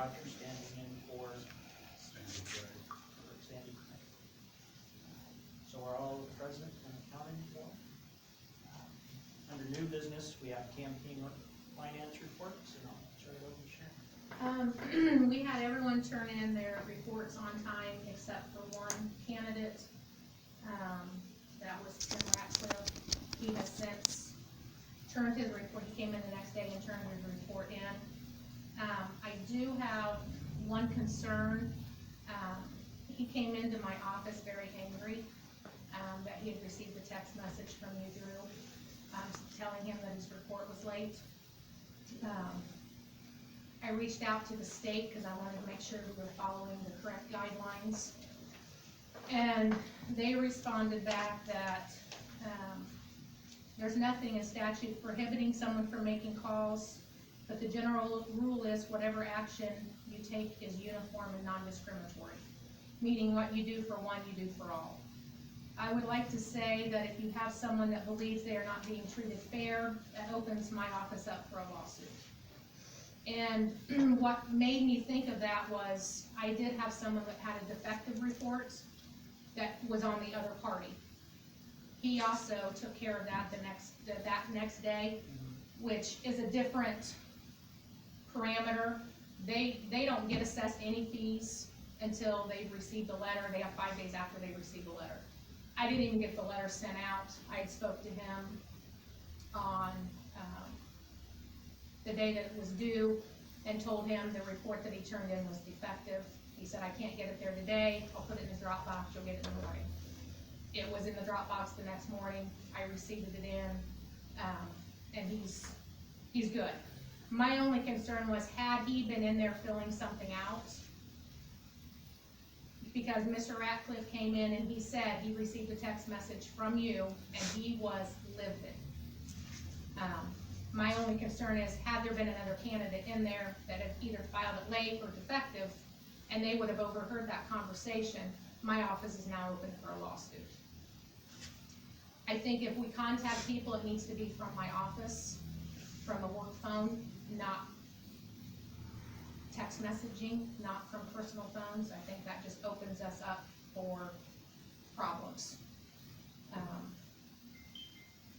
Roger standing in for Sandy. So we're all present and accounted for. Under new business, we have campaign finance reports, and I'll turn it over to Sharon. We had everyone turn in their reports on time except for one candidate. That was Tim Ratcliffe. He has since turned his report, he came in the next day and turned his report in. I do have one concern. He came into my office very angry, that he had received a text message from you, Drew, telling him that his report was late. I reached out to the state because I wanted to make sure we were following the correct guidelines. And they responded back that there's nothing in statute prohibiting someone from making calls, but the general rule is whatever action you take is uniform and non-discriminatory, meaning what you do for one, you do for all. I would like to say that if you have someone that believes they are not being treated fair, that opens my office up for a lawsuit. And what made me think of that was I did have someone that had a defective report that was on the other party. He also took care of that that next day, which is a different parameter. They don't get assessed any fees until they've received a letter. They have 5 days after they receive a letter. I didn't even get the letter sent out. I had spoke to him on the day that it was due and told him the report that he turned in was defective. He said, I can't get it there today. I'll put it in the Dropbox. You'll get it in the morning. It was in the Dropbox the next morning. I received it in, and he's good. My only concern was, had he been in there filling something out? Because Mr. Ratcliffe came in and he said he received a text message from you and he was livid. My only concern is, had there been another candidate in there that had either filed it late or defective, and they would have overheard that conversation, my office is now open for a lawsuit. I think if we contact people, it needs to be from my office, from a work phone, not text messaging, not from personal phones. I think that just opens us up for problems.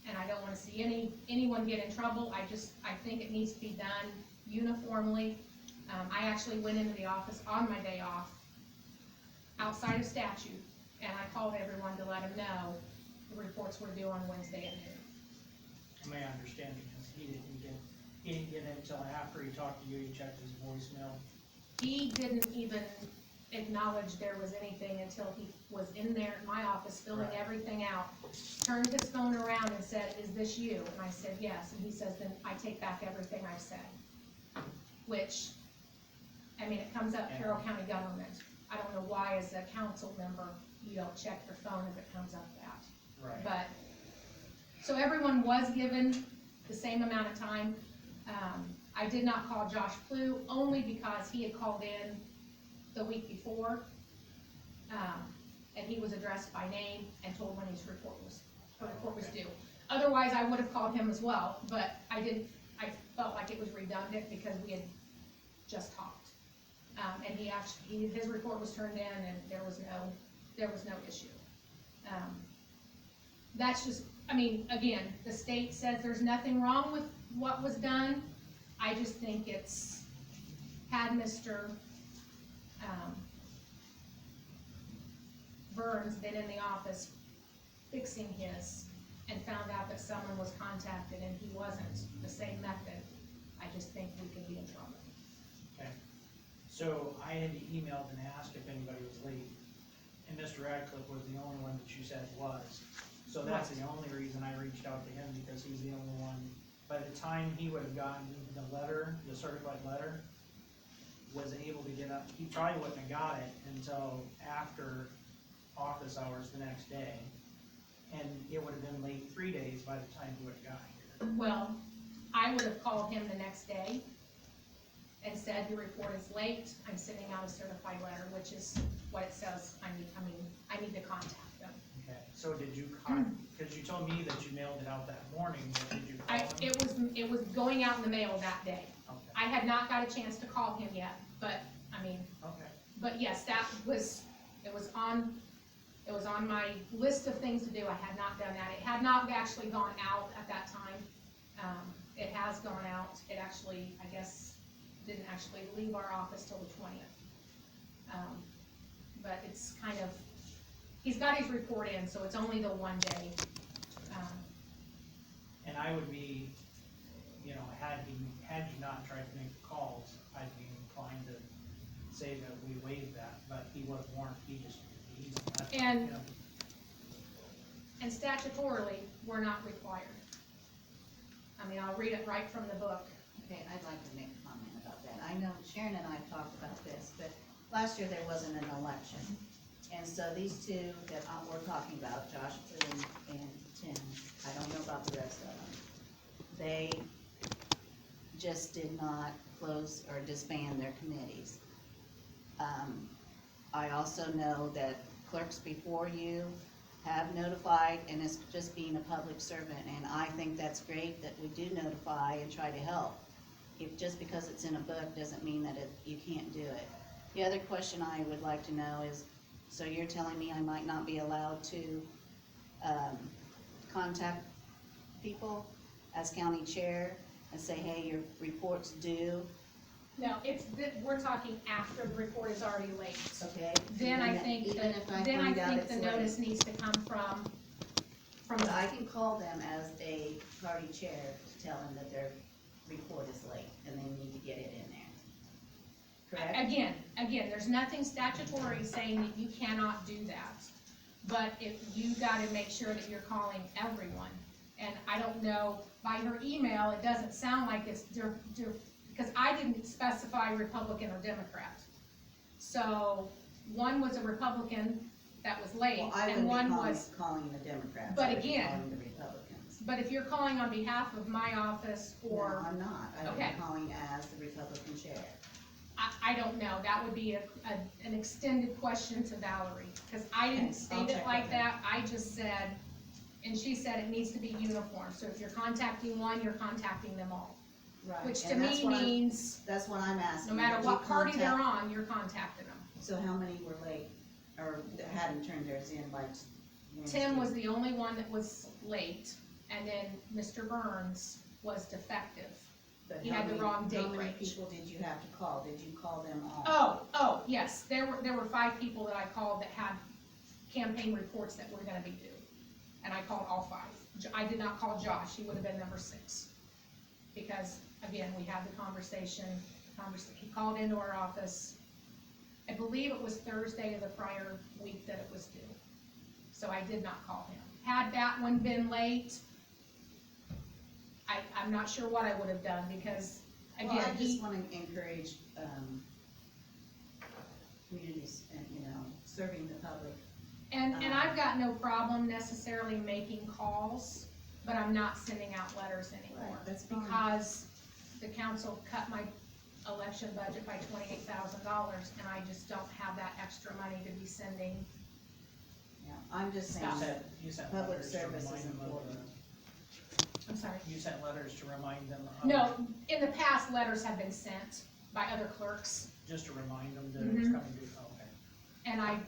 And I don't want to see anyone get in trouble. I think it needs to be done uniformly. I actually went into the office on my day off, outside of statute, and I called everyone to let them know the reports were due on Wednesday at noon. My understanding is he didn't get it until after he talked to you. He checked his voicemail. He didn't even acknowledge there was anything until he was in there in my office filling everything out, turned his phone around and said, is this you? And I said, yes. And he says, then I take back everything I've said. Which, I mean, it comes up Carroll County government. I don't know why as a council member you don't check your phone if it comes up that. Right. But, so everyone was given the same amount of time. I did not call Josh Plew only because he had called in the week before, and he was addressed by name and told when his report was due. Otherwise, I would have called him as well, but I felt like it was redundant because we had just talked. And his report was turned in and there was no issue. That's just, I mean, again, the state says there's nothing wrong with what was done. I just think had Mr. Burns been in the office fixing his and found out that someone was contacted and he wasn't the same method, I just think we could be in trouble. Okay. So I had emailed and asked if anybody was late, and Mr. Radcliffe was the only one that you said was. So that's the only reason I reached out to him, because he's the only one. By the time he would have gotten the letter, the certified letter, was able to get up, he probably wouldn't have got it until after office hours the next day. And it would have been late 3 days by the time he would have got here. Well, I would have called him the next day and said, your report is late, I'm sending out a certified letter, which is what it says I need to contact them. Okay, so did you because you told me that you mailed it out that morning, but did you call him? It was going out in the mail that day. Okay. I had not got a chance to call him yet, but, I mean, Okay. but yes, it was on my list of things to do. I had not done that. It had not actually gone out at that time. It has gone out. It actually, I guess, didn't actually leave our office till the 20th. But it's kind of, he's got his report in, so it's only the one day. And I would be, you know, had you not tried to make the calls, I'd be inclined to say that we waived that, but he was warned, he's, And- you know, And statutorily, we're not required. I mean, I'll read it right from the book. Okay, I'd like to make a comment about that. I know Sharon and I talked about this, but last year there wasn't an election. And so these two that we're talking about, Josh and Tim, I don't know about the rest of them. They just did not close or disband their committees. I also know that clerks before you have notified, and it's just being a public servant, and I think that's great that we do notify and try to help. If, just because it's in a book doesn't mean that you can't do it. The other question I would like to know is, so you're telling me I might not be allowed to, contact people as county chair and say, hey, your report's due, No, we're talking after the report is already late. okay? Then I Even think even that, if I then I find out think it's the late. notice needs to come from But I can call them as a party chair to tell them that their report is late and they need to get it in there. Correct? Again, there's nothing statutory saying that you cannot do that. But if you gotta make sure that you're calling everyone. And I don't know, by her email, it doesn't sound like it's, because I didn't specify Republican or Democrat. So, one was a Republican that was late, Well, I and wouldn't one be was, calling the Democrats, But I would be again- calling the Republicans. but if you're calling on behalf of my office, No, or, I'm not, I would Okay. be calling as the Republican chair. I don't know, that would be an extended question to Valerie, because I Okay, didn't I'll state it check like with her. that, I just said, and she said it needs to be uniform, so if you're contacting one, you're contacting them all. Right. Which to and that's me what I'm- means, That's what I'm asking. no matter Did you what party they're contact- on, you're contacting them. So how many were late, or that hadn't turned theirs in by Wednesday? Tim was the only one that was late, and then Mr. Burns was defective. But he how had the many- wrong date How many range. people did you have to call? Did you call them all? Oh, yes, there were 5 people that I called that had campaign reports that were gonna be due, and I called all 5. I did not call Josh, he would have been number 6. Because, again, we had the conversation, he called into our office, I believe it was Thursday of the prior week that it was due. So I did not call him. Had that one been late, I'm not sure what I would have done, because, Well, again, I just wanna encourage, communities and, serving the public. And I've got no problem necessarily making calls, but I'm not sending out letters anymore. Right, that's fine. Because the council cut my election budget by $28,000, and I just don't have that extra money to be sending. Yeah, I'm just saying Stop. that you sent public letters to service remind is them of important. I'm sorry. you sent letters to remind them of. No, in the past, letters have been sent by other clerks, Just to remind them that it was Mhm. coming due, okay. and I'm,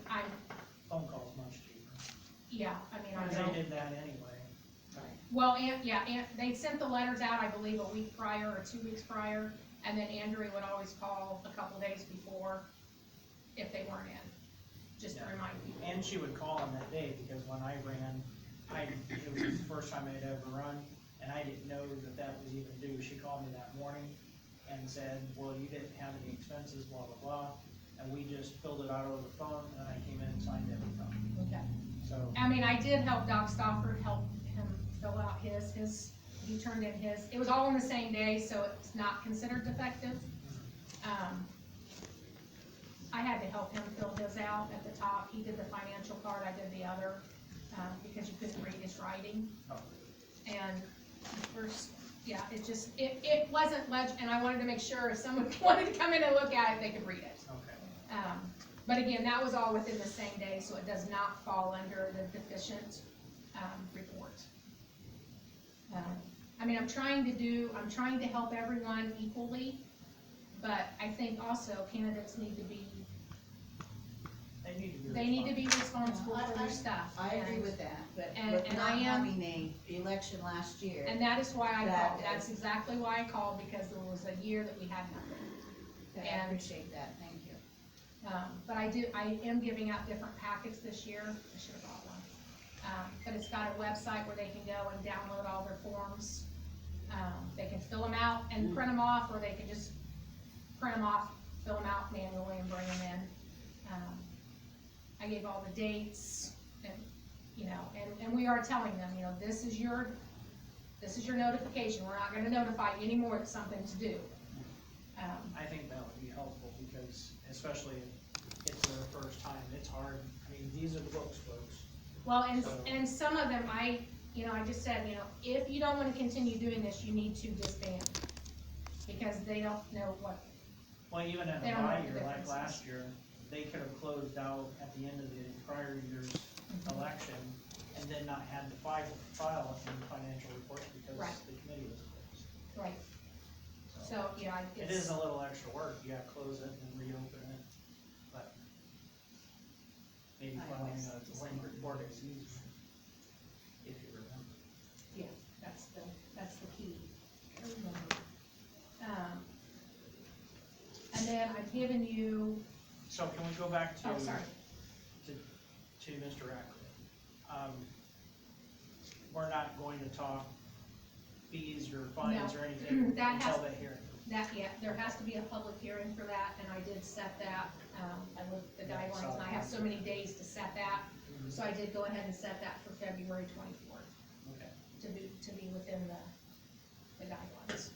Phone call's much cheaper. yeah, I mean, I Because don't. they did that anyway. Right. Well, they sent the letters out, I believe, a week prior or 2 weeks prior, and then Andrea would always call a couple days before if they weren't in, just to Yeah. remind people. And she would call them that day, because when I ran, it was the first time I'd ever run, and I didn't know that that was even due. She called me that morning and said, well, you didn't have any expenses, blah, blah, blah, and we just filled it out over the phone, and I came in and signed everything. Okay. So, I mean, I did help Doc Stofford, help him fill out his, he turned in his, it was all on the same day, so it's not considered defective. I had to help him fill his out at the top, he did the financial part, I did the other, because you couldn't read his writing. oh, And first, yeah, it wasn't and I wanted to make sure if someone wanted to come in and look at it, they could read it. okay. But again, that was all within the same day, so it does not fall under the deficient, report. I mean, I'm trying to help everyone equally, But I think also candidates need to be, They need to be responsible I- for their stuff. I agree and- with that, but and- with and not I am- having a election last year, And that is why I That called, that's is- exactly why I called, because there was a year that we had nothing. I and- appreciate that, thank you. But I am giving out different packets this year, I should have bought one. But it's got a website where they can go and download all their forms. They can fill them out and print them off, or they can just print them off, fill them out manually and bring them in. I gave all the dates, and, you know, and we are telling them, you know, this is your notification, we're not gonna notify you anymore, it's something to do. I think that would be helpful, because especially if it's their first time, it's hard. I mean, these are the books, folks. Well, So- and some of them, I just said, you know, if you don't wanna continue doing this, you need to disband, because they don't know what, Well, even in They a don't know bye what the year like difference last is. year, they could have closed out at the end of the prior year's election and then not had to file any financial reports because Right. the committee was closed. right, so, yeah, It it's. is a little extra work, you gotta close it and reopen it, but maybe I filing always a just blank want- report is easier, if you remember. Yeah, that's the key. And then I've given you, So can we go back to? oh, sorry, To Mr. Ackley. We're not going to talk fees or fines No. or anything That has- until that hearing. there has to be a public hearing for that, and I did set that, I looked at the Yeah, guidelines, and I have so many days to set that, so I did go ahead and set that for February 24th, Okay. to be within the guidelines.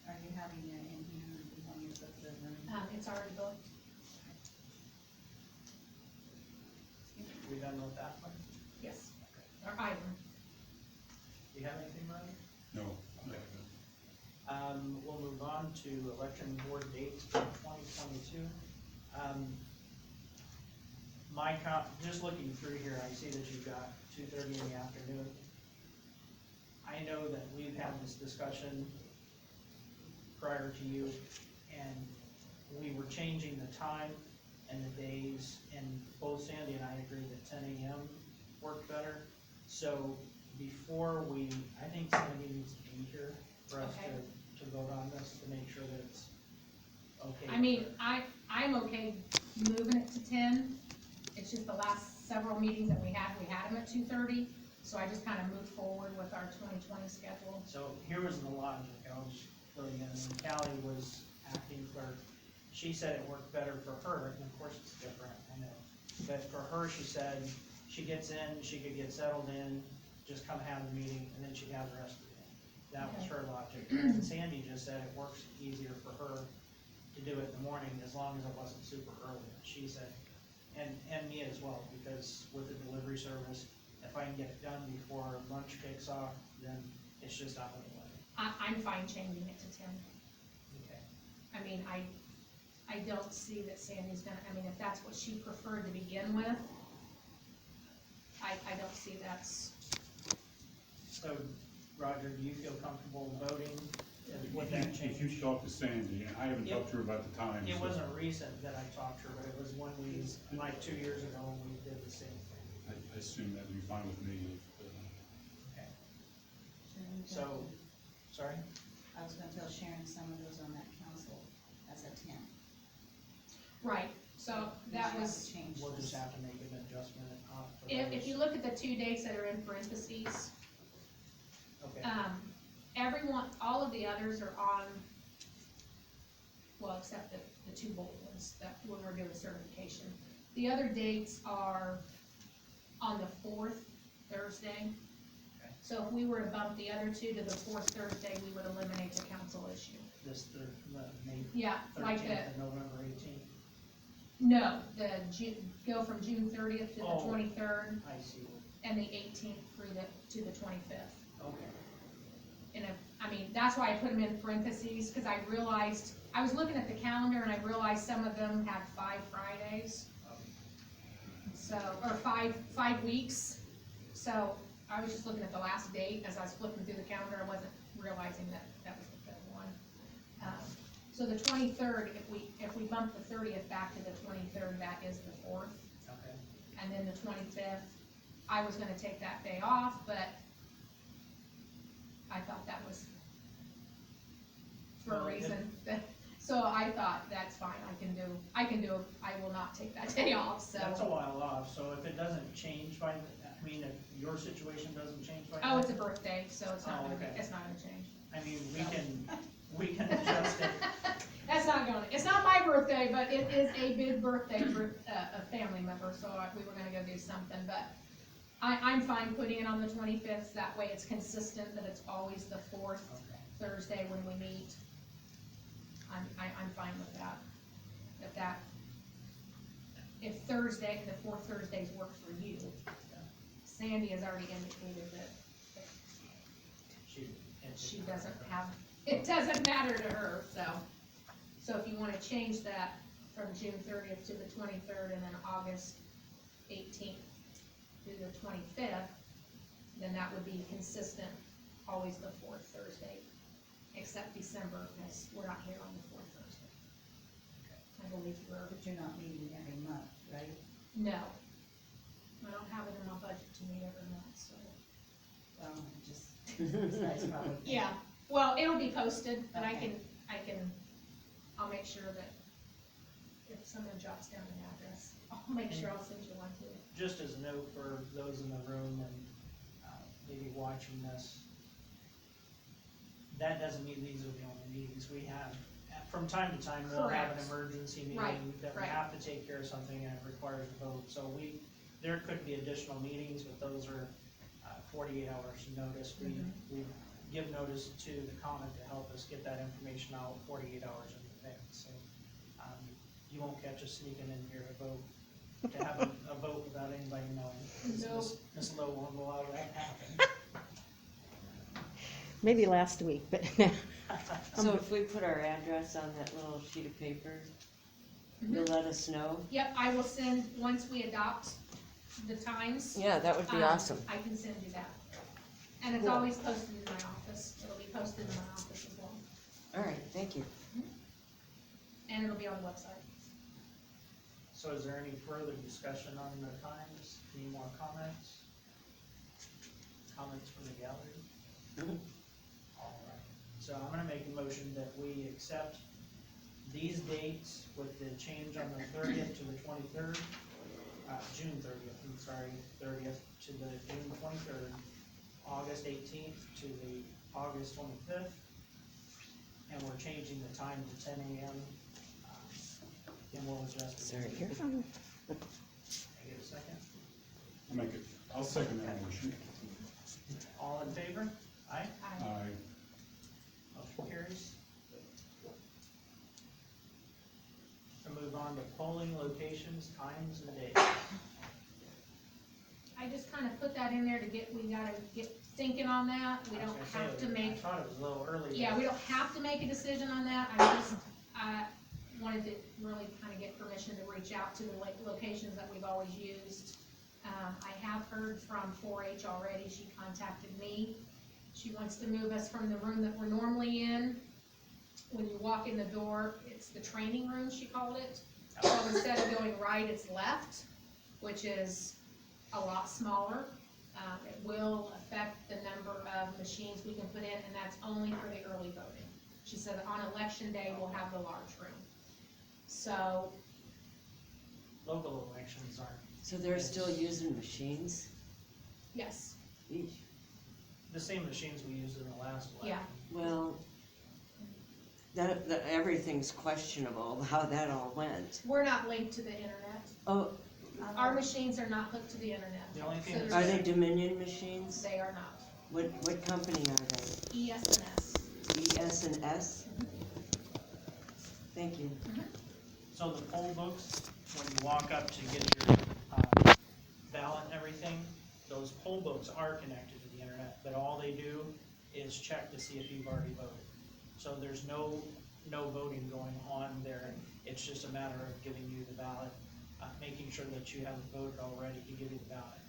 Are you having it in here, or do you want me to put the room? It's already booked. We done with that one? Yes, or item. Do you have anything, Ronnie? No. We'll move on to election board dates for 2022. Just looking through here, I see that you've got 2:30 in the afternoon. I know that we've had this discussion prior to you, and we were changing the time and the days, and both Sandy and I agree that 10 a.m. worked better. So before I think Sandy needs to be here for us Okay. to vote on this, to make sure that it's okay. I mean, I'm okay moving it to 10, it's just the last several meetings that we had them at 2:30, so I just kinda moved forward with our 2020 schedule. So here was the logic, I'll just fill you in, when Callie was acting clerk, she said it worked better for her, and of course it's different, I know. But for her, she said, she gets in, she could get settled in, just come have the meeting, and then she'd have the rest of the day. That was her logic, and Sandy just said it works easier for her to do it in the morning, as long as it wasn't super early, she said. And me as well, because with the delivery service, if I can get it done before lunch kicks off, then it's just out of the way. I'm fine changing it to 10. Okay. I mean, I don't see that Sandy's gonna, I mean, if that's what she preferred to begin with, I don't see that's, So, Roger, do you feel comfortable voting with that change? If you talk to Sandy, and I haven't talked to her about the time. It so wasn't recent that I talked to her, but it was when like 2 years ago, when we did the same thing. I assume that'd be fine with me. Okay. Sharon, So, sorry? I was gonna tell Sharon some of those on that council as a 10. right, so that was, Change We'll just this. have to make an adjustment for if those. you look at the 2 dates that are in parentheses, Okay, everyone, all of the others are on, well, except the 2 bold ones, that when we're doing certification. The other dates are on the 4th Thursday. Okay. So if we were to bump the other 2 to the 4th Thursday, we would eliminate the council issue. this, May Yeah, like 13th the, and November 18th, no, go from June 30th to the Oh. 23rd, I see, and the 18th to the 25th. okay. And I mean, that's why I put them in parentheses, because I realized, I was looking at the calendar and I realized some of them had 5 Fridays, so, or five weeks. So I was just looking at the last date as I was flipping through the calendar, I wasn't realizing that that was the 5th one. So the 23rd, if we bump the 30th back to the 23rd, that is the 4th. Okay. And then the 25th, I was gonna take that day off, but I thought that was for a Well, reason. So I thought, that's fine, I will not take that day off, so. That's a while off, so if it doesn't change by, I mean, if your situation doesn't change by. Oh, it's a birthday, so it's not Oh, gonna be, okay. it's not gonna change. I mean, we can adjust it. That's not going, it's not my birthday, but it is a big birthday for a family member, so we were gonna go do something, but I'm fine putting it on the 25th, that way it's consistent that it's always the 4th Okay. Thursday when we meet. I'm fine with that. If Thursday, the 4th Thursdays work for you, Sandy has already indicated that she doesn't have, it doesn't matter to her, so if you wanna change that from June 30th to the 23rd and then August 18th to the 25th, then that would be consistent, always the 4th Thursday, except December, because we're not here on the 4th Thursday. I believe we're, But you're not meeting every month, right? no, I don't have it in my budget to meet every month, so. Well, just, this guy's probably. Yeah, well, it'll be posted, and Okay. I'll make sure that if someone jots down an address, I'll make sure I'll send you one too. Just as a note for those in the room and maybe watching this, that doesn't mean these are the only meetings we have. From time to time, we'll have an Correct. emergency meeting Right, that we right. have to take care of something and it requires a vote. So there could be additional meetings, but those are 48 hours notice. We give notice to the comment to help us get that information out 48 hours in advance. So you won't catch us sneaking in here to have a vote without anybody knowing. No. Miss Lowe won't allow that to happen. Maybe last week, but So if we put our address on that little sheet of paper, you'll let us know? Yep, I will send, once we adopt the times. Yeah, that would be awesome. I can send you that. And it's Cool. always posted in my office, it'll be posted in my office as well, All right, thank you. and it'll be on the website. So is there any further discussion on the times? Any more comments? Comments from the gallery? Mhm. All right. So I'm gonna make a motion that we accept these dates with the change on the 30th to the 23rd, June 30th, I'm sorry, 30th to the June 23rd, August 18th to the August 25th, and we're changing the time to 10 a.m. And we'll adjust it. Sorry. you're fine. Can I get a second? I'll second that motion. All in favor? Aye? Aye. Motion carries. We'll move on to polling locations, times, and days. I just kinda put that in there we gotta get thinking on that, we I was don't gonna say, have to I make, thought it was a little early. yeah, we don't have to make a decision on that, I wanted to really kinda get permission to reach out to the locations that we've always used. I have heard from 4-H already, she contacted me, she wants to move us from the room that we're normally in. When you walk in the door, it's the training room, she called it, so instead of going right, it's left, which is a lot smaller. It will affect the number of machines we can put in, and that's only for the early voting. She said on election day, we'll have the large room. So, Local elections aren't, So they're still using machines? yes, Eesh. the same machines we used in the last election. yeah, Well, everything's questionable how that all went. we're not linked to the internet. Oh, Our machines are not hooked to the internet. The only thing So that's- are they Dominion machines? They are not. What company are they? ES&S. ES&S? Thank you. So the poll books, when you walk up to get your ballot and everything, those poll books are connected to the internet, but all they do is check to see if you've already voted. So there's no voting going on there, it's just a matter of giving you the ballot, making sure that you haven't voted already to give you the ballot.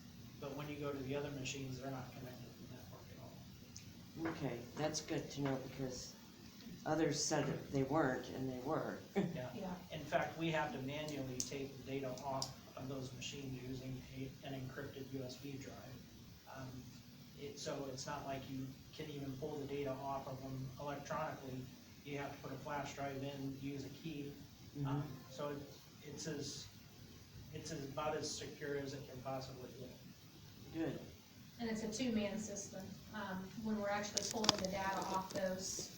But when you go to the other machines, they're not connected to the network at all. Okay, that's good to know because others said that they weren't, and they were. Yeah. Yeah, In fact, we have to manually take the data off of those machines using an encrypted USB drive. So it's not like you can even pull the data off of them electronically. You have to put a flash drive in, use a key. So it's about as secure as it can possibly be. Good. and it's a two-man system. When we're actually pulling the data off those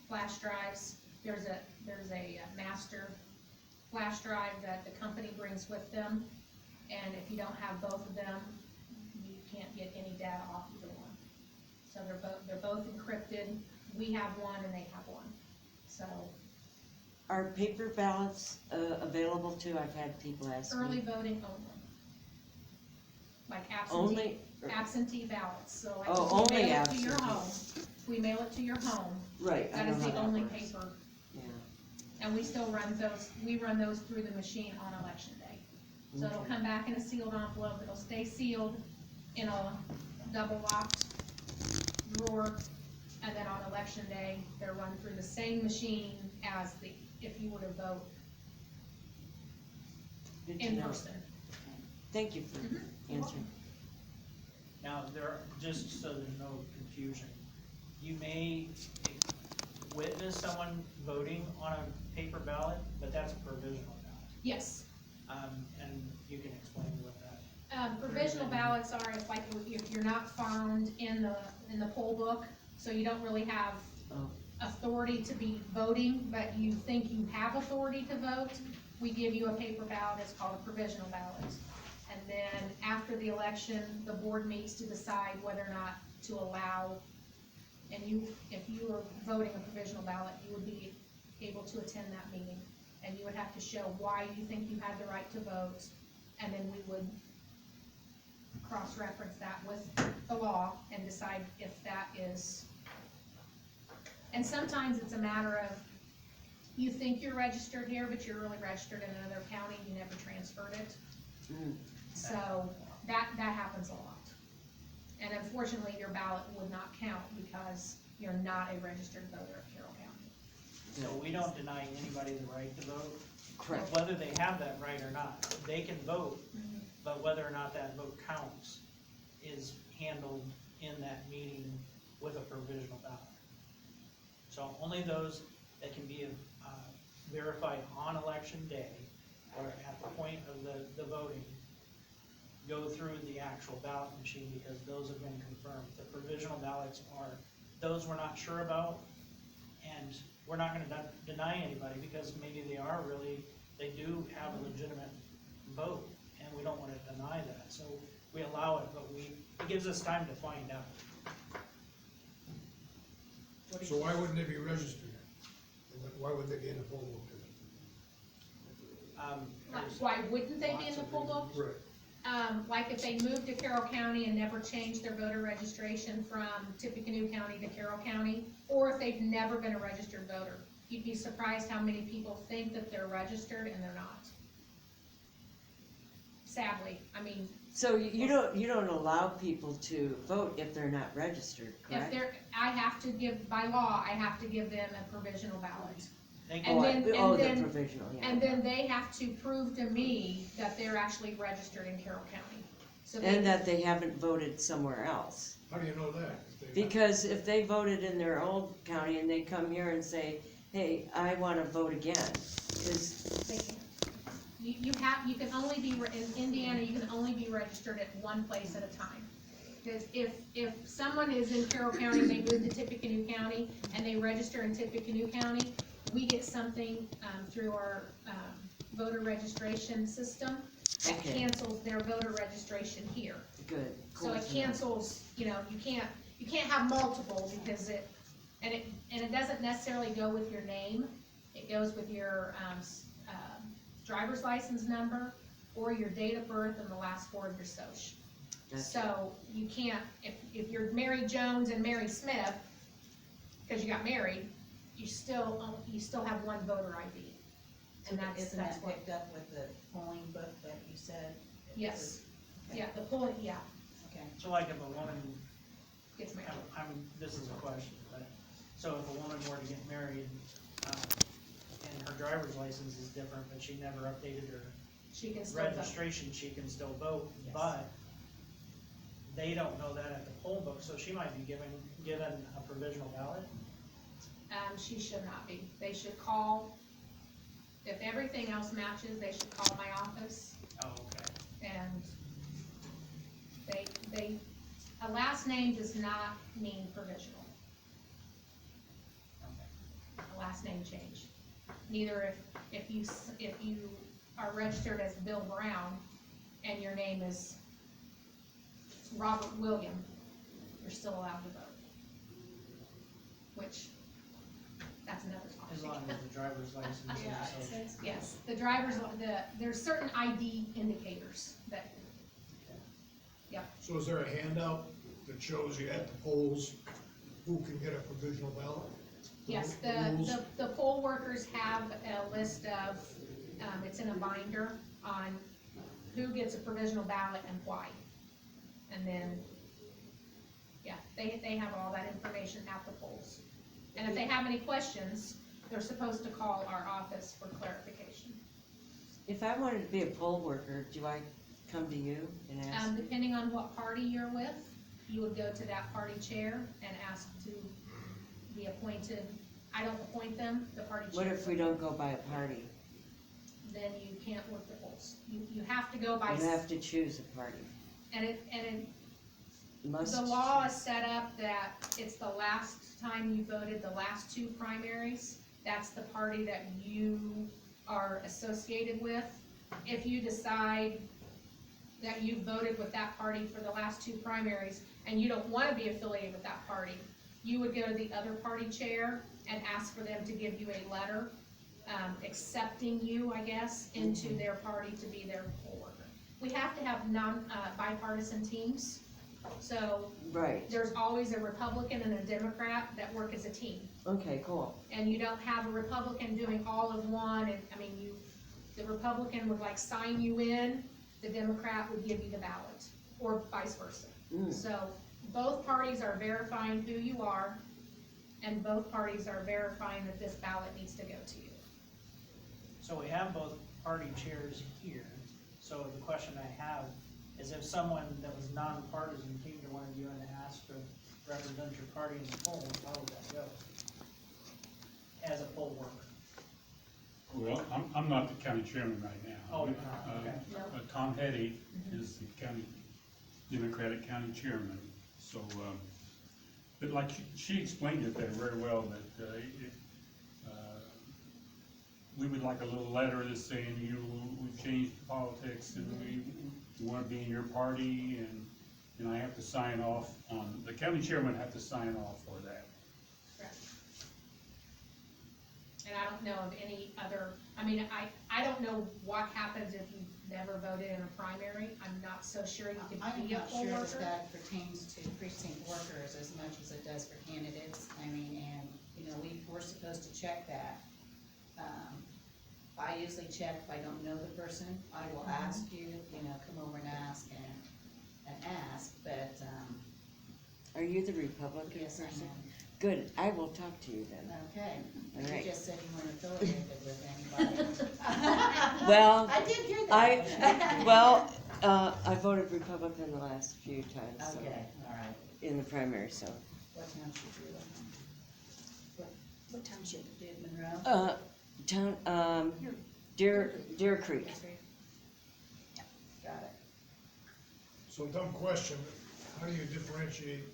flash drives, there's a master flash drive that the company brings with them, and if you don't have both of them, you can't get any data off either one. So they're both encrypted. We have one and they have one. So Are paper ballots available too? I've had people ask me. early voting only. Like Only? absentee ballots, so like Oh, if we only mail it to your absentee. home, if we mail it to your home, Right, I that know is how the that only works. paper. Yeah. And we still run those through the machine on election day. So it'll Okay. come back in a sealed envelope, it'll stay sealed in a double locked drawer, and then on election day, they're run through the same machine as if you were to vote Good to in know. person. Thank you for Mhm. answering. Now, just so there's no confusion, you may witness someone voting on a paper ballot, but that's a provisional ballot. Yes, And you can explain what that. provisional ballots are if you're not found in the poll book, so you don't really have Oh, authority to be voting, but you think you have authority to vote, we give you a paper ballot, it's called a provisional ballot. And then after the election, the board meets to decide whether or not to allow, and if you were voting a provisional ballot, you would be able to attend that meeting. And you would have to show why you think you had the right to vote, and then we would cross-reference that with the law and decide if that is. And sometimes it's a matter of, you think you're registered here, but you're really registered in another county, you never transferred it. mm, So, that happens a lot. And unfortunately, your ballot would not count because you're not a registered voter of Carroll County. So we don't deny anybody the right to vote, correct. whether they have that right or not. They can vote, but whether or not that vote counts is handled in that meeting with a provisional ballot. So only those that can be verified on election day or at the point of the voting go through the actual ballot machine, because those have been confirmed. The provisional ballots are those we're not sure about, and we're not gonna deny anybody, because maybe they do have a legitimate vote, and we don't wanna deny that, so we allow it, but it gives us time to find out. So why wouldn't they be registered? Why would they be in the poll book? Why wouldn't they be in the poll book? Right. Like if they moved to Carroll County and never changed their voter registration from Tippecanoe County to Carroll County, or if they've never been a registered voter. You'd be surprised how many people think that they're registered and they're not. Sadly, I mean, So you don't allow people to vote if they're not registered, if correct? by law, I have to give them a provisional ballot. They And can, then- The provisional, yeah. And then they have to prove to me that they're actually registered in Carroll County. So And that they haven't voted somewhere else. How do you know that? If they- Because if they voted in their old county and they come here and say, hey, I wanna vote again, 'cause they can't. You can only be, in Indiana, you can only be registered at one place at a time. Because if someone is in Carroll County, and they move to Tippecanoe County, and they register in Tippecanoe County, we get something, through our, voter registration system that Okay. cancels their voter registration here. good. So it cancels, you can't have multiple because it doesn't necessarily go with your name. It goes with your, driver's license number or your date of birth and the last four of your social. Gotcha. So you can't, if you're Mary Jones and Mary Smith, cause you got married, you still have one voter ID. And Isn't that's that what, picked up with the polling book that you said? yes, Okay. yeah, the polling, yeah, Okay. so like if a woman, gets married. this is a question, but So if a woman were to get married, and her driver's license is different, but she never updated her She can still vote. registration, she can still vote, Yes. but they don't know that at the poll book, so she might be given a provisional ballot. She should not be. They should call, if everything else matches, they should call my office, Oh, okay. and a last name does not mean provisional, Okay. a last name change. Neither if you are registered as Bill Brown, and your name is Robert William, you're still allowed to vote. Which, that's another topic. As long as the driver's license is so. Yes, there's certain ID indicators that, So is there a handout that shows you at the polls who can get a provisional ballot? yes, Rules? the poll workers have a list of, it's in a binder on who gets a provisional ballot and why. And then, yeah, they have all that information at the polls. And if they have any questions, they're supposed to call our office for clarification. If I wanted to be a poll worker, do I come to you and ask? Depending on what party you're with, you would go to that party chair and ask to be appointed. I don't appoint them, the party chair. What if we don't go by a party? Then you can't work the polls. You have to go by. You have to choose a party. And Must the law is set up that it's the last time you voted, the last two primaries, that's the party that you are associated with. If you decide that you voted with that party for the last two primaries, and you don't wanna be affiliated with that party, you would go to the other party chair and ask for them to give you a letter, accepting you, I guess, into their party to be their poll worker. We have to have bipartisan teams, so Right, there's always a Republican and a Democrat that work as a team. okay, cool. And you don't have a Republican doing all of one, and, I mean, the Republican would like sign you in, the Democrat would give you the ballot, or vice versa. Mm. So, both parties are verifying who you are, and both parties are verifying that this ballot needs to go to you. So we have both party chairs here, so the question I have is if someone that was nonpartisan came to one of you and asked to represent your party in the poll, how would that go? As a poll worker? Well, I'm not the county chairman right now. Oh, you're not, okay. No. Tom Hetty is the county, Democratic county chairman, so, but like she explained it there very well, that, we would like a little letter that's saying we've changed politics and we wanna be in your party, and I have to sign off on, the county chairman have to sign off for that. Correct. And I don't know of any other, I mean, I don't know what happens if you've never voted in a primary. I'm not so sure you could I'm be a not poll sure that worker. that pertains to precinct workers as much as it does for candidates. I mean, and, you know, we're supposed to check that. I usually check if I don't know the person, I will ask you, you know, come over and ask, but, Are you the Republican yes, I person? am. Good, I will talk to you then. Okay, All you right. just said you weren't affiliated with anybody. Well, I did hear that. I voted Republican the last few times, so, Okay, all right. in the primary, so. What township do you live in? What township? Did Monroe? Deer Creek. Got it. So dumb question, how do you differentiate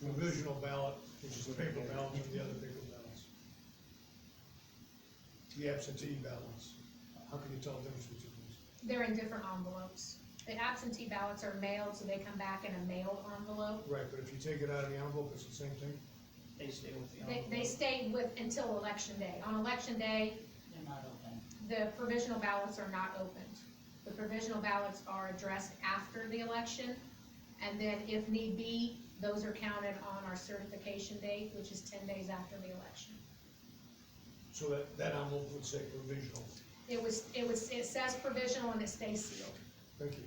the provisional ballot, which is the paper ballot, from the other paper ballots? The absentee ballots, how can you tell the difference between those? They're in different envelopes. The absentee ballots are mailed, so they come back in a mailed envelope. Right, but if you take it out of the envelope, it's the same thing? They stay with the They envelope. stay with until election day. On election day, They're not open. the provisional ballots are not opened. The provisional ballots are addressed after the election, and then if need be, those are counted on our certification date, which is 10 days after the election. So that envelope would say provisional. It says provisional and it stays sealed. Thank you.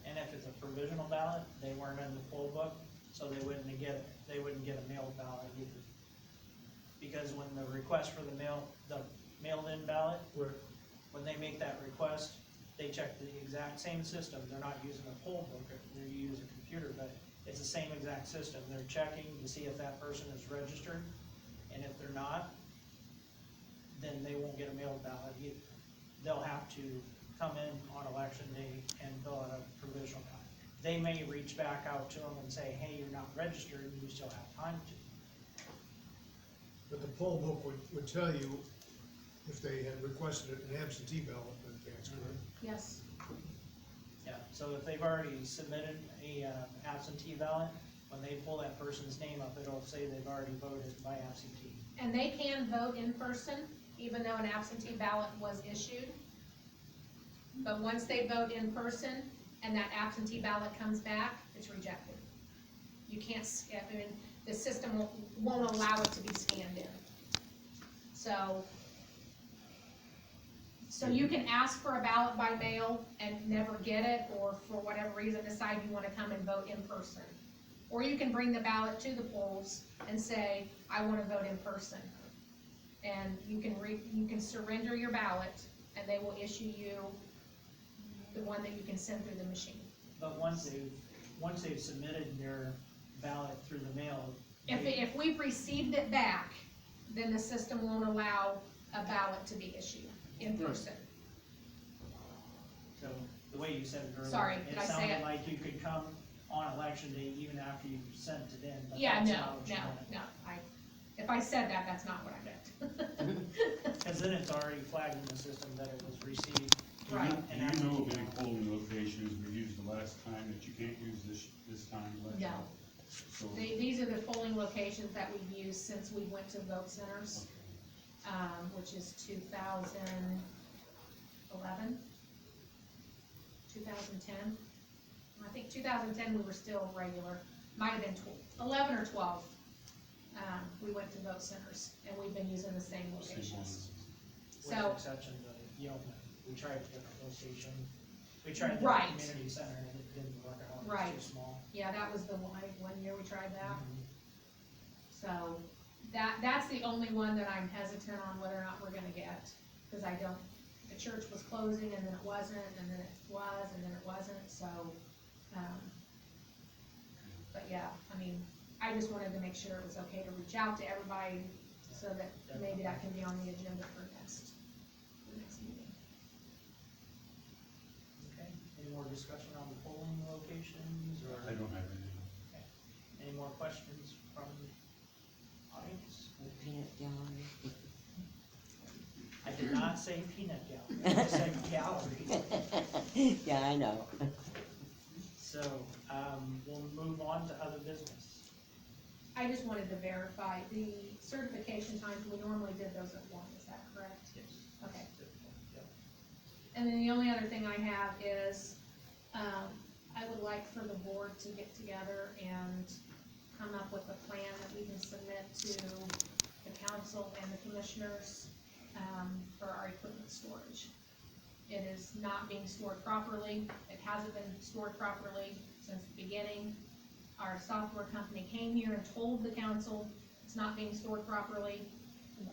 And if it's a provisional ballot, they weren't in the poll book, so they wouldn't get a mailed ballot either. Because when the request for the mailed-in ballot, Right. when they make that request, they check the exact same system, they're not using a poll book, they're using a computer, but it's the same exact system, they're checking to see if that person is registered, and if they're not, then they won't get a mailed ballot either. They'll have to come in on election day and fill out a provisional ballot. They may reach back out to them and say, hey, you're not registered, and you still have time to. But the poll book would tell you if they had requested an absentee ballot, then that's correct. Yes, Yeah, so if they've already submitted a absentee ballot, when they pull that person's name up, it'll say they've already voted by absentee. and they can vote in person, even though an absentee ballot was issued. But once they vote in person and that absentee ballot comes back, it's rejected. You can't, I mean, the system won't allow it to be scanned in. So you can ask for a ballot by mail and never get it, or for whatever reason decide you wanna come and vote in person. Or you can bring the ballot to the polls and say, I wanna vote in person. And you can surrender your ballot, and they will issue you the one that you can send through the machine. But once they've submitted their ballot through the mail. If we've received it back, then the system won't allow a ballot to be issued in person. So, the way you said it earlier. Sorry, did I say It sounded it? like you could come on election day even after you sent it in, but Yeah, that's no, not what you no, meant. no, if I said that, that's not what I meant. Cause then it's already flagged in the system that it was received. Right. Do you know of any polling locations we used the last time that you can't use this time? No. So, These are the polling locations that we've used since we went to vote centers, which is 2011, 2010. I think 2010 we were still regular, might have been 11 or 12. We went to vote centers, and we've been using the same same locations. With So- the exception of Yeoman, we tried a different location. We tried the Right. community center and it didn't work out, it Right. was too small. Yeah, that was the one year we tried that. Mhm. So, that's the only one that I'm hesitant on whether or not we're gonna get, because the church was closing, and then it wasn't, and then it was, and then it wasn't, so, but yeah, I mean, I just wanted to make sure it was okay to reach out to everybody, so that maybe that can be on the agenda for next meeting. Okay, any more discussion on the polling locations, or? I don't have any. Any more questions from the audience? Peanut gallery. I did not say peanut gallery, I said gallery. Yeah, I know. So, we'll move on to other business. I just wanted to verify, the certification times, we normally did those at 1, is that correct? Yes. Okay. Yep. And then the only other thing I have is, I would like for the board to get together and come up with a plan that we can submit to the council and the commissioners, for our equipment storage. It is not being stored properly, it hasn't been stored properly since the beginning. Our software company came here and told the council it's not being stored properly,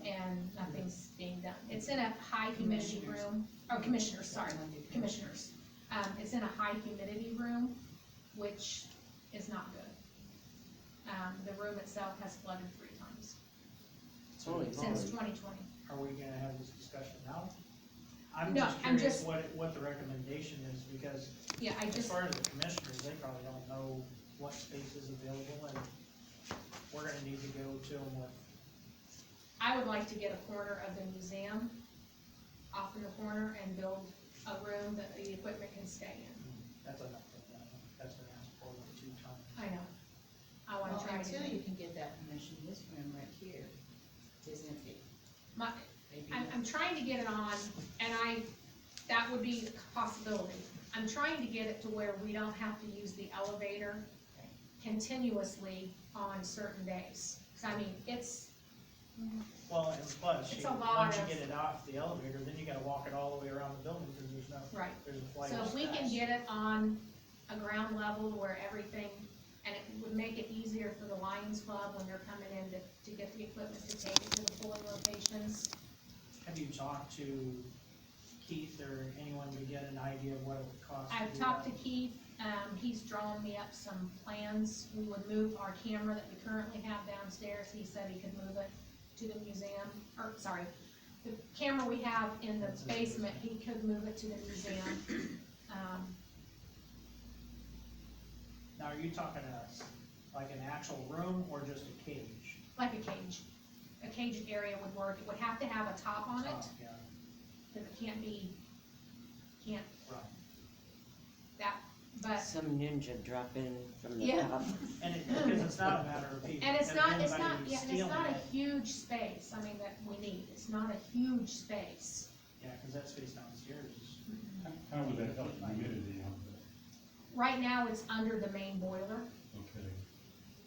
and nothing's being done. It's in a high humidity room, or commissioners, sorry, commissioners. It's in a high humidity room, which is not good. The room itself has flooded 3 times Holy since moly. 2020. Are we gonna have this discussion now? I'm No, just I'm curious just- what the recommendation is, because Yeah, I as just, far as the commissioners, they probably don't know what space is available, and we're gonna need to go to them with, I would like to get a corner of the museum off in the corner and build a room that the equipment can stay in. that's enough for them, that's been asked for like 2 times. I know. I wanna Well, try to. until you can get that permission, this room right here is empty. My, Maybe I'm trying to get it on, and that would be a possibility. I'm trying to get it to where we don't have to use the elevator continuously on certain days. 'Cause I mean, it's, Well, and plus, It's a lot once you of- get it off the elevator, then you gotta walk it all the way around the building, because there's no, right. there's a flight So of if we can steps. get it on a ground level where everything, and it would make it easier for the Lions Club when they're coming in to get the equipment to take it to the polling locations. Have you talked to Keith or anyone to get an idea of what it would cost to I've do talked to that? Keith, he's drawn me up some plans. We would move our camera that we currently have downstairs, he said he could move it to the museum, or, sorry, the camera we have in the basement, he could move it to the museum. Now, are you talking like an actual room or just a cage? Like a caged area would work, it would have to have a top on it, Yeah, because it can't, right. that, but, Some ninja drop in from the Yeah. top. And because it's not a matter of people. and it's of not, anybody yeah, and it's stealing not a it. huge space, I mean, that we need, it's not a huge space. Yeah, cause that space downstairs is, How would that help humidity on Right now, it's under the main boiler, the, okay,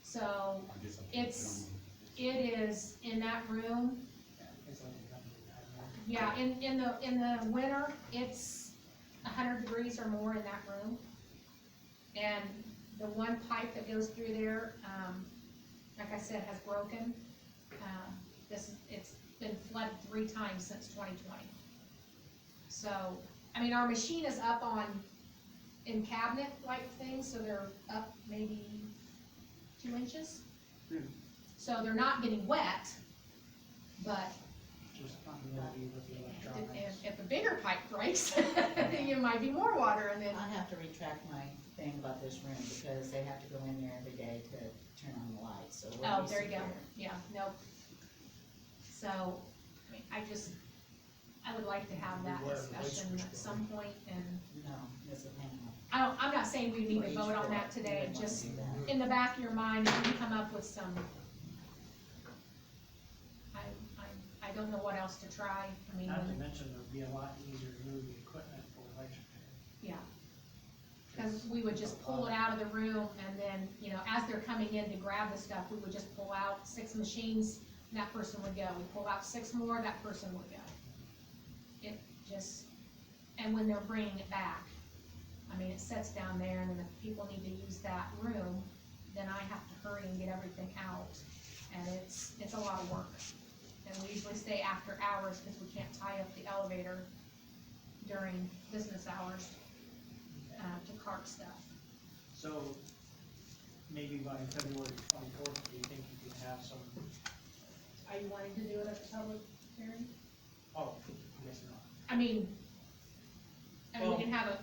so I guess I can't It's- tell. it is in that room. yeah, it's like a company. Yeah, in the winter, it's 100 degrees or more in that room. And the one pipe that goes through there, like I said, has broken. It's been flooded 3 times since 2020. So, I mean, our machine is up in cabinet-like things, so they're up maybe 2 inches. Hmm. So they're not getting wet, but Just continuity with the electronics. if a bigger pipe breaks, you might be more water, and then, I have to retract my thing about this room because they have to go in there every day to turn on the lights, so we'll oh, be there you go, secure. yeah, nope. So, I mean, I would like to have that Where the light discussion switch at goes. some point, and No, it's a panel. I'm not saying we need For to each vote on floor, that today, you would wanna just do that. in the back of your mind, you can come up with some. I don't know what else to try, I mean, Not to when, mention, it'd be a lot easier to move the equipment for election day. yeah. Cause we would just pull it out of the room, and then, you know, as they're coming in to grab the stuff, we would just pull out 6 machines, and that person would go, we pull out 6 more, that person would go. It just, and when they're bringing it back, I mean, it sits down there, and then if people need to use that room, then I have to hurry and get everything out, and it's a lot of work. And we usually stay after hours, cause we can't tie up the elevator during business hours, to cart stuff. So, maybe by February 24th, do you think you could have some, Are you wanting to do it at a public hearing? oh, I guess not. I mean, Well, we can have a,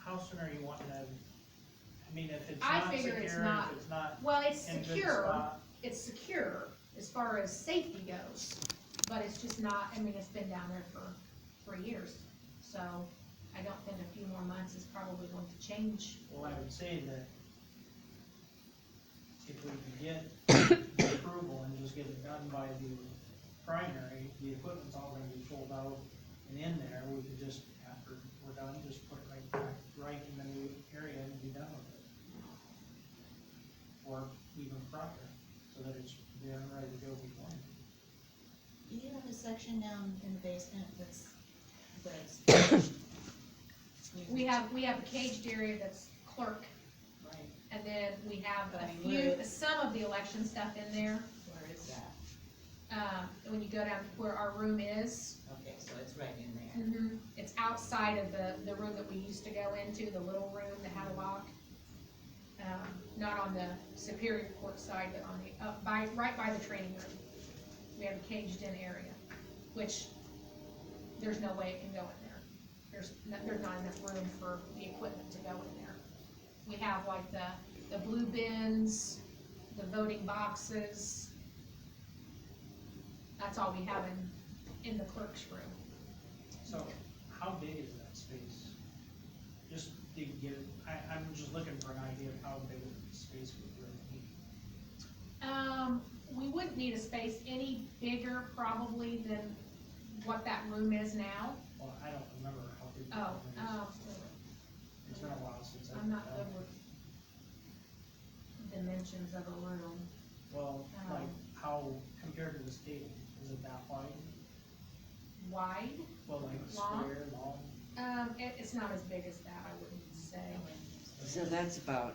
How soon are you wanting to, I mean, if it's I not figure secure, it's if not- it's not well, it's in good secure, spot, it's secure as far as safety goes, but it's just not, I mean, it's been down there for 3 years, so I don't think a few more months is probably going to change. well, I would say that if we could get approval and just get it done by the primary, the equipment's all gonna be pulled out and in there, we could just, after we're done, just put it right in the new area and be done with it. Or even prior, so that it's there and ready to go before. Do you have a section down in the basement that's We have a caged area that's clerk, Right. and then we have But I a mean, few, where is- some of the election stuff in there. Where is that? When you go down where our room is, Okay, so it's right in there. it's outside of the room that we used to go into, the little room that had a lock. Not on the Superior Court side, but on the, right by the training room. We have a caged in area, which there's no way it can go in there. There's not enough room for the equipment to go in there. We have like the blue bins, the voting boxes. That's all we have in the clerk's room. So, how big is that space? Just to get, I'm just looking for an idea of how big of a space we really need. We wouldn't need a space any bigger probably than what that room is now. Well, I don't remember how big. the Oh, room is. It's been a while since I've. I'm not done good it. with dimensions of a room. Well, like, how, compared to this table, is it that wide? Wide, Well, like Long? square, long? it's not as big as that, I wouldn't say. So that's probably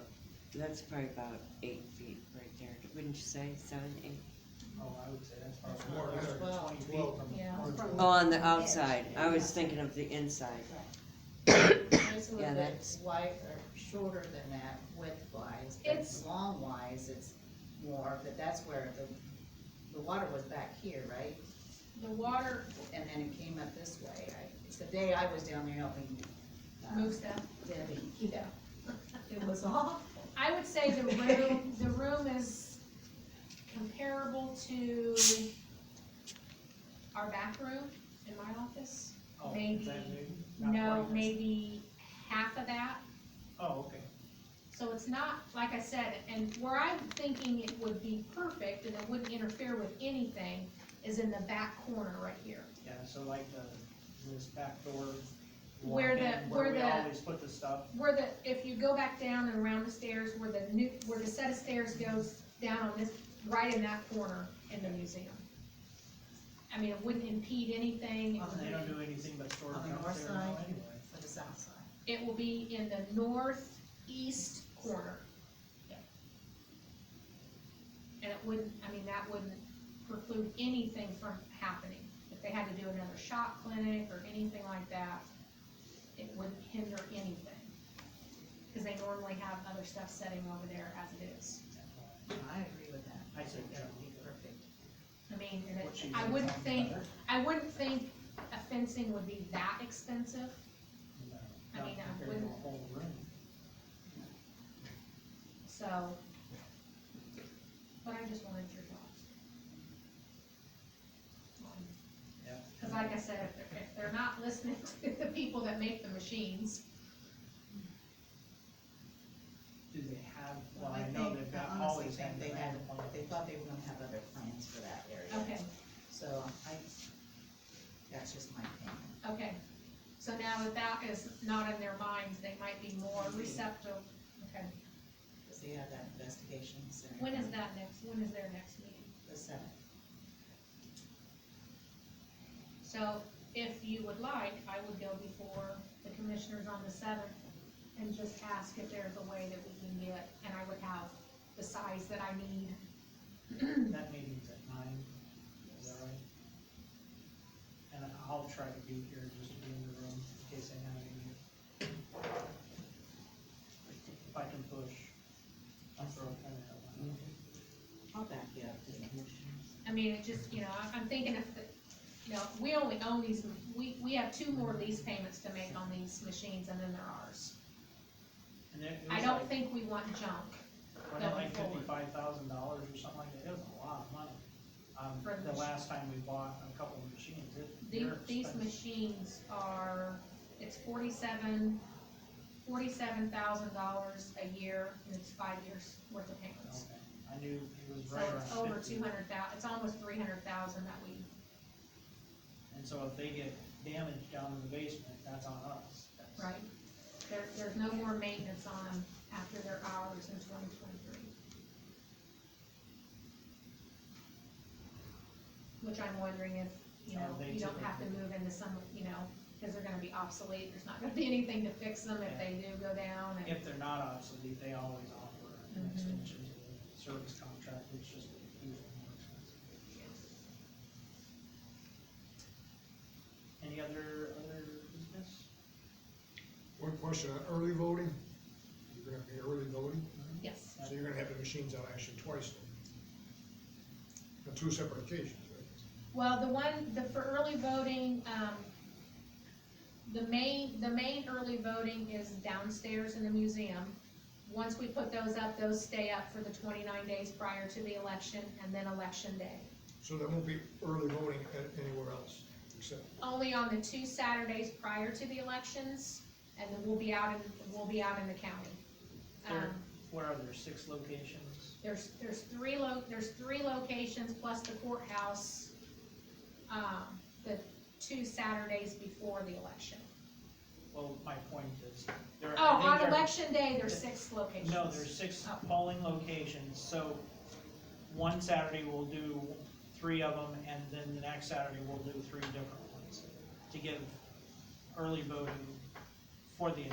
about 8 feet right there, wouldn't you say, 7, 8? Oh, I would say that's That's probably more, more that's than 20 feet 12. from. Yeah. from- Oh, on the outside, I was thinking of the inside. It's a Yeah, little bit that's- wide, or shorter than that width wise, but It's- long wise, it's more, but that's where the water was back here, right? The water And then it came up this way. It's the day I was down there helping, moves stuff. Debbie, yeah. It was awful. I would say the room is comparable to our back room in my office. Oh, is Maybe, that big? Not no, quite as- maybe half of that. Oh, okay. So it's not, like I said, and where I'm thinking it would be perfect and it wouldn't interfere with anything is in the back corner right here. Yeah, so like this back door. Where the- Where we where the- always put the stuff. Where if you go back down and around the stairs, where the set of stairs goes down on this, right in that corner in the museum. I mean, it wouldn't impede anything. They don't do anything but store On the junk north there now side? anyway. For the south side. It will be in the northeast corner. And it wouldn't, I mean, that wouldn't preclude anything from happening. If they had to do another shop clinic or anything like that, it wouldn't hinder anything. Cause they normally have other stuff setting over there as it is. I agree with that. I say that would be perfect. I mean, and What she's I wouldn't saying think, sounds I wouldn't think a fencing would be that expensive. No, I not mean, I compared to wouldn't- a whole room. So, but I just wanted your thoughts. Yeah. Cause like I said, if they're not listening to the people that make the machines, Do they have, well, Well, I know think- they've got, I honestly always think had they grand had, plans. they thought they were gonna have other plans for that area. okay, So that's just my opinion. okay. So now that that is not in their minds, they might be more receptive, okay. Cause they have that investigation center. When is their next meeting? The 7th. So if you would like, I would go before the commissioners on the 7th and just ask if there's a way that we can get, and I would have the size that I need. That meeting's at 9, is that right? And I'll try to be here just to be in the room in case they have any. If I can push, I'll throw a pen at one. I'll back you up. I mean, it just, I'm thinking if, we only own these, we have 2 more lease payments to make on these machines and then they're ours. And it I was don't like, think we want junk. wasn't it like going forward. $55,000 or something like that, it was a lot of money. For the The last time we bought a couple of machines, they're These expensive. machines are, it's $47,000 a year, and it's 5 years worth of payments. Okay, I knew it was So right around it's over 50. 200,000, it's almost 300,000 that we, And so if they get damaged down in the basement, that's on us. That's- right? There's no more maintenance on them after they're ours in 2023. Which I'm wondering if, They you don't have to typically- move into some, because they're gonna be obsolete, there's not gonna be anything to fix them if they do go down, and, If they're not obsolete, they always offer an Mhm. extension to the service contract, which just usually more expensive. Any other business? One question on early voting. You're gonna be early voting, yes. so you're gonna have the machines out actually twice then. On 2 separate occasions, right? Well, for early voting, the main early voting is downstairs in the museum. Once we put those up, those stay up for the 29 days prior to the election, and then election day. So there won't be early voting anywhere else, except, Only on the 2 Saturdays prior to the elections, and then we'll be out in the county. What are there, 6 locations? There's 3 locations plus the courthouse, the 2 Saturdays before the election. Well, my point is, Oh, on election day, there's 6 locations. No, there's 6 Oh. polling locations, so one Saturday we'll do 3 of them, and then the next Saturday we'll do 3 different ones to give early voting for the